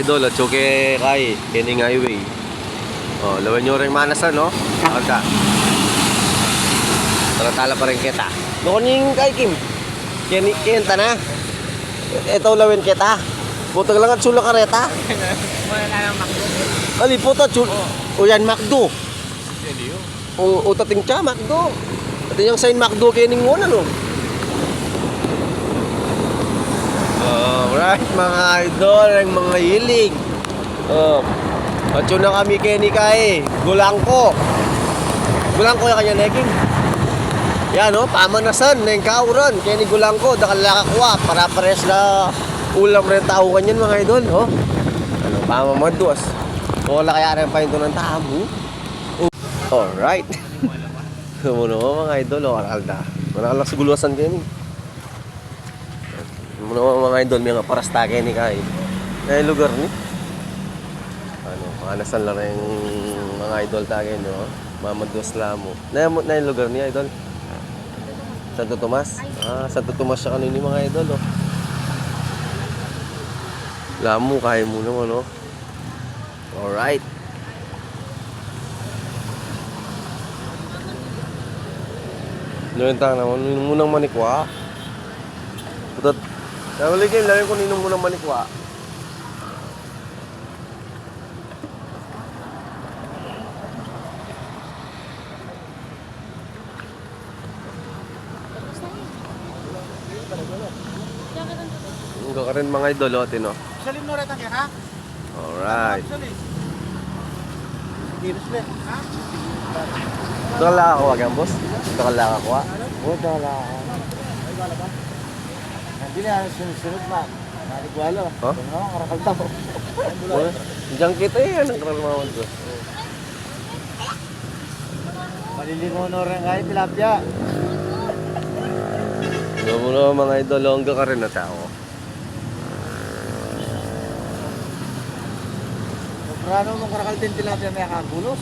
idol, at choke kay Kening Highway. Oh, lawan nyo rin manasan, no? Agda. Tala pa rin kita. Noon kay Kim. Kenta na. Ito lawin kita. Puto lang at sula kareta. Wala na lang makdo. Ali puto chul. O yan Macdo. O tating cha Macdo. Ito yung sign Macdo Kening mo na, no? Alright mga idol, ang mga hilig. At yun na kami Kenny kay Gulangko. Gulangko yung kanya neking. Yan o, pamanasan na yung kauran. Kenny Gulangko, dakalakakwa. Para pares na ulam rin tao kanyan mga idol. Ano, pamamados. Wala kaya rin pa yun ng tamo. Alright. Muna mga idol, alda. Manakalak sa guluasan Kenny. Mga idol, may nga parasta Kenny kay. Eh, lugar ni. Ano, pamanasan lang na yung mga idol tagay, no? Mamados lamo. Na yung lugar ni idol? Santo Tomas? Santo Tomas siya kanini mga idol, oh. Lamo, kaya mo naman, oh. Alright. Nuwentang naman, ninong munang manikwa. Putot. Namaligay, lalo ko ninong munang manikwa. Enggak keren mga idol, no? Salim no retang ya, ha? Alright. Dirus ha? Ito ka lang ako, agam boss? Ito ka lang ako, ha? Ito wala. Ay, wala ba? Hindi na, sunod ba? Naligwalo. Huh? Ito naman, karakal tao. Diyan kita eh, anong karalmawan ko? Malilingon no rin kahit tilapia. Ito mo na mga idol, hanggang ka rin na tao. Pirano mong karakal din tilapia may kagulos.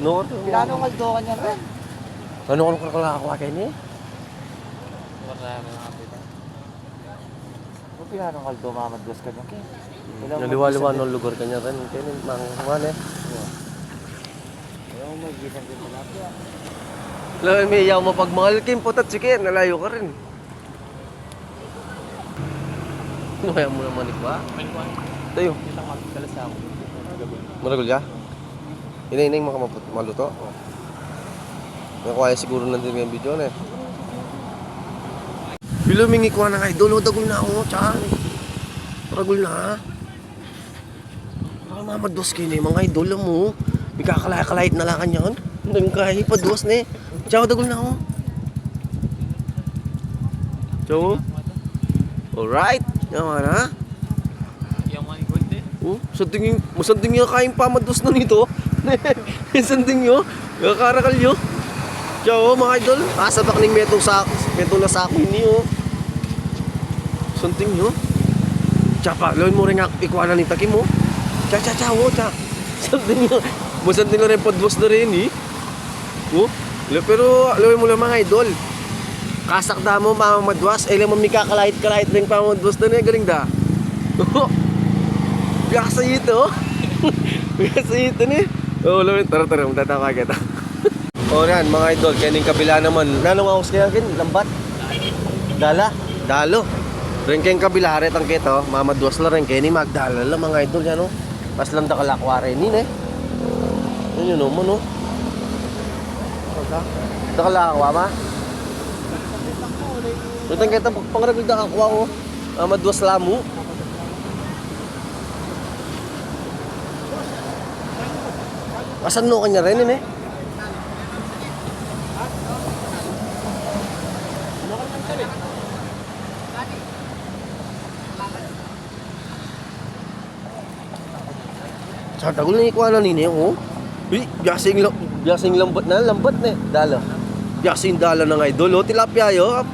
No? Pirano kaldo ka niyan rin. Ano kung kakalakawa kayo niya? Kung pirano kaldo mamadwas ka niyan kayo. Naliwa-liwa ng lugar kanya rin. Kaya mga kuman eh. Ayaw mo mag-gisang din tilapia. Alam may iyaw mo pag mahal kim, putat sige, nalayo ka rin. Ano kaya mo naman ikwa? Tayo. Maragol ka? Inainay mo ka maluto? Nakuha siguro nandun yung video na eh. Bilumingi ko na nga idol, dagol na ako, tsaka. Maragol na. Baka mamados kayo na yung mga idol mo. May kakalahit na lang kanyan. Hindi kaya pados na eh. Tsaka dagol na ako. Tsaka. Alright. Yaman ha. Oh, sanding yung kain pamados na nito. Sanding nyo. Kakarakal nyo. Tiyo, mga idol. Kasabak ng meto na sa akin niyo. Sanding nyo. Tsaka, lawin mo rin nga ikuanan ni Taki mo. Tsaka. Sanding nyo. Masanding na rin padwas na rin eh. Oh, pero lawin mo lang mga idol. Kasakda mo pamamadwas. Ay lang mamikakalahit rin pamamadwas na rin. Galing da. Biasa ito. Biasa ito ni. Oh, lawin. Tara. Magtatawa kita. O yan, mga idol. Kaning kabila naman. Nanong ako kaya kin? Lambat? Dalo. Rin kayong kabila. Retang kito. Mamadwas na rin. Kaya ni magdala lang mga idol. Yan o. Pas lang dakalakwa rin yun eh. Yan yun naman o. Dakalakwa ma? Retang kita. Pangaragod dakalakwa o. Mamadwas lamu. Asan no kanya rin eh? Sa tagol na ikuha na nini oh. Biasing lambat na dala. Biasing dala ng idol oh, tilapia yo.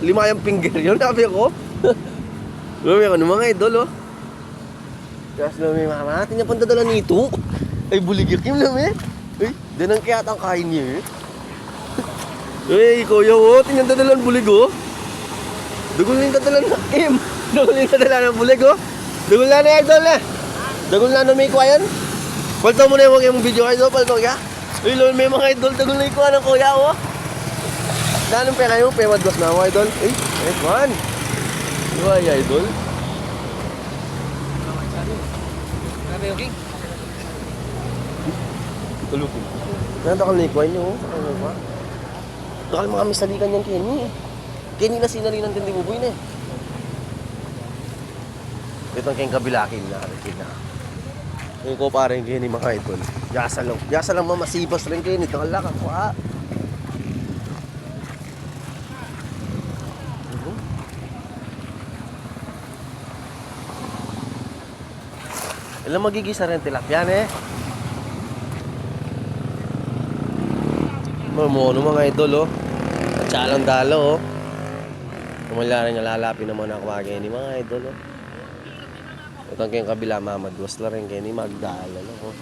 5 yung finger yun, sabi ko. Sabi ko mga idol oh. Bias na may mama, natin yung pandadala nito. Ay, buligyak yung namin. Ay, dinang kaya ang kain niya eh. Ay, kuya oh, tinandadalan bulig oh. Dugol yung dadalan ng Kim. Dugol yung dadalan ng bulig oh. Dagol na ni idol eh. Dagol na no may kuha yan. Palto mo na yung video idol, palto ya. Uy, lol, may mga idol, dagol na yung kuha ng kuya, oh. Nanong pe kayo, pe madwas na ako idol. Eh, man. Diba ya idol? Grabe yung king. Tulupin. Nanakal na yung kuha nyo, oh. Ano ba? Nakal mga misalikan yan Kenny. Kenny na sinalinan din di buboy na eh. Ito ang kayong kabilakin na karakid na. Yung ko parang Kenny mga idol. Yasa lang mamasibas rin Kenny. Ito ang lakang kuha. Ilang magigisa rin tilapia eh. Mamono mga idol oh. At salang dalo oh. Kumala rin lalapin naman ako kagay ni mga idol oh. Ito kayong kabila mamadwas la rin kayo ni Magdala no? Oh.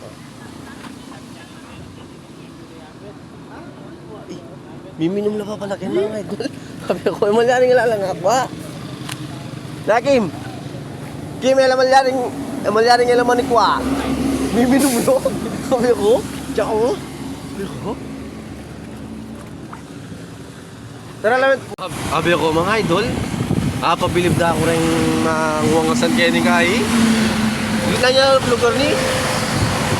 Eh, miminom na pa pala kayo mga idol. Sabi ko, kumala rin lalang ako ha. Nakim! Kim, alam rin laman ni Kwa. Miminom no? Sabi ko, tsaka ko. Sabi ko, tara lang. Abi ako mga idol. Pabilib na ako rin manguwangasan kaya ni Kai. Gitna niya lugar ni.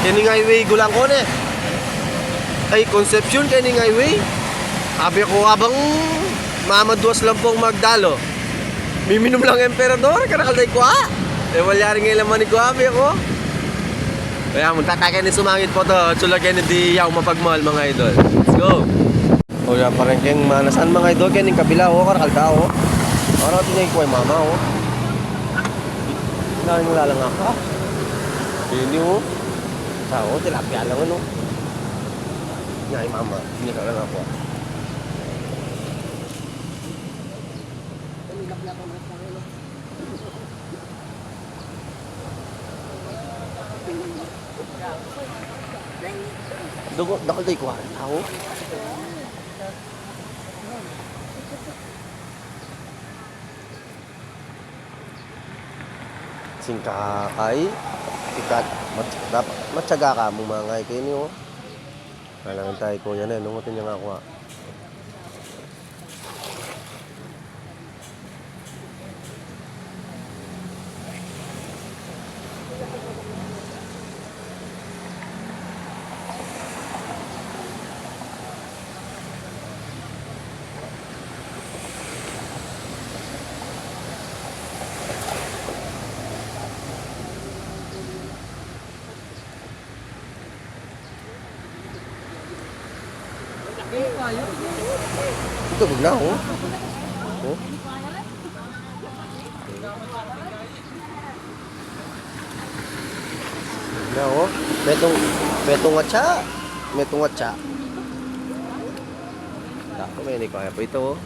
Kaya ni Highway gulang ko na. Ay, Concepcion kaya ni Highway. Abi ko habang mamadwas lang pong Magdalo. Miminom lang emperador. Karakalday ko ha. Eh, wala rin ngayon laman ni ko abi ako. Kaya magtatake ni sumangit po to. Tsulagyan ni di yaw mapagmahal mga idol. Let's go. O yan pa rin kayong manasan mga idol. Kaya ng kabila o, karakalda o. Parang tinay ko ay mama o. Nalang mo lalang ako. Hindi o. Sao, tilapia lang ano. Nga ay mama, hindi ka lang ako. Dugo, dakal tayo kuha. Ako? Singkakay ikat dapat matyaga ka mo mga ngay kayo niyo kailangan tayo ko yan eh lungutin niya nga ako ha. Ito, wag na, oh. Oh. Wag na, oh. Metong atsa. Metong atsa. Ako, may hindi ko kaya po ito, oh.